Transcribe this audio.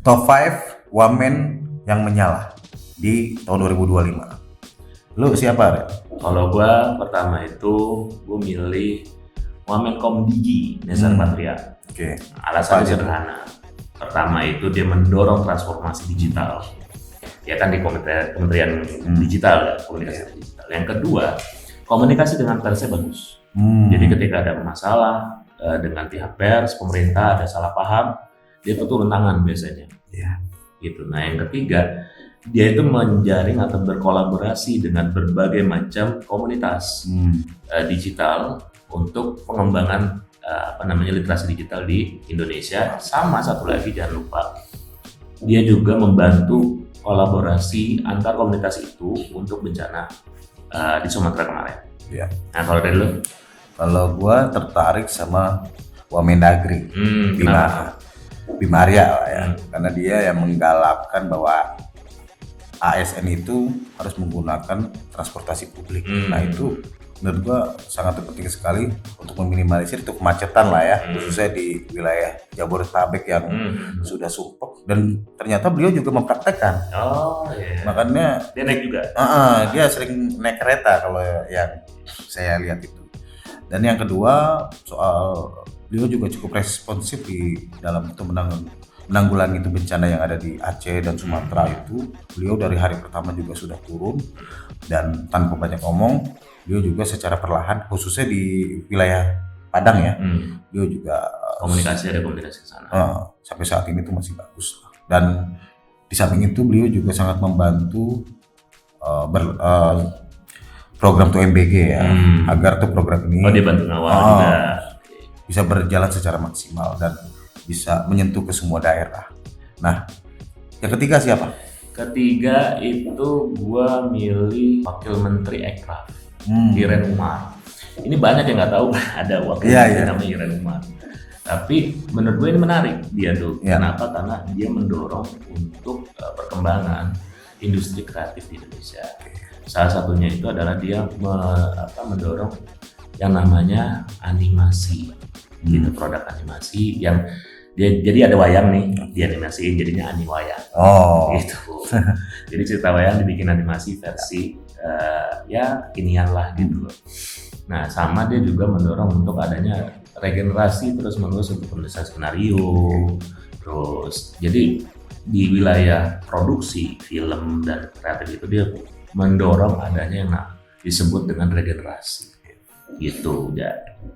Top 5 wamen yang menyala di tahun 2025. Lu siapa, Ren? Kalau gua pertama itu gua milih Wamenkom Digi Nezar Patria. Oke. Alasannya Apa aja sederhana. Pertama itu dia mendorong transformasi digital. Ya kan di Kementerian Digital ya, komunikasi digital. Yang kedua, komunikasi dengan persnya bagus. Jadi ketika ada masalah dengan pihak pers, pemerintah ada salah paham, dia tuh turun tangan biasanya. Iya. Gitu. Nah yang ketiga, dia itu menjaring atau berkolaborasi dengan berbagai macam komunitas digital untuk pengembangan literasi digital di Indonesia. Sama satu lagi jangan lupa, dia juga membantu kolaborasi antar komunitas itu untuk bencana di Sumatera kemarin. Iya. Nah kalau dari lu? Kalau gua tertarik sama Wamendagri, Bima Arya lah ya, karena dia yang menggalakkan bahwa ASN itu harus menggunakan transportasi publik. Nah itu menurut gua sangat penting sekali untuk meminimalisir itu kemacetan lah ya, khususnya di wilayah Jabodetabek yang sudah sumpek, dan ternyata beliau juga mempraktekkan. Oh iya. Makanya Dia naik juga. dia sering naik kereta kalau yang saya lihat itu. Dan yang kedua, soal beliau juga cukup responsif di dalam itu menanggulangi itu bencana yang ada di Aceh dan Sumatera itu. Beliau dari hari pertama juga sudah turun, dan tanpa banyak ngomong, beliau juga secara perlahan, khususnya di wilayah Padang ya, beliau juga Ada komunikasi ke sana. Sampai saat ini tuh masih bagus. Dan di samping itu beliau juga sangat membantu program tuh MBG ya, agar tuh program ini dia bantu ngawal juga bisa berjalan secara maksimal dan bisa menyentuh ke semua daerah. Nah, yang ketiga siapa? Ketiga itu gua milih Wakil Menteri Ekraf, Iren Umar. Ini banyak yang nggak tahu ada wakil menteri namanya Iren Umar. Tapi menurut gue ini menarik dia tuh. Kenapa? Karena dia mendorong untuk perkembangan industri kreatif di Indonesia. Salah satunya itu adalah dia mendorong yang namanya animasi, gitu, produk animasi yang jadi ada wayang nih, dianimasiin jadinya animwayang. Gitu. Jadi cerita wayang dibikin animasi versi ya kinian lah gitu. Nah sama dia juga mendorong untuk adanya regenerasi terus menerus untuk penulisan skenario. Terus jadi di wilayah produksi film dan kreatif itu dia mendorong adanya yang disebut dengan regenerasi gitu ya.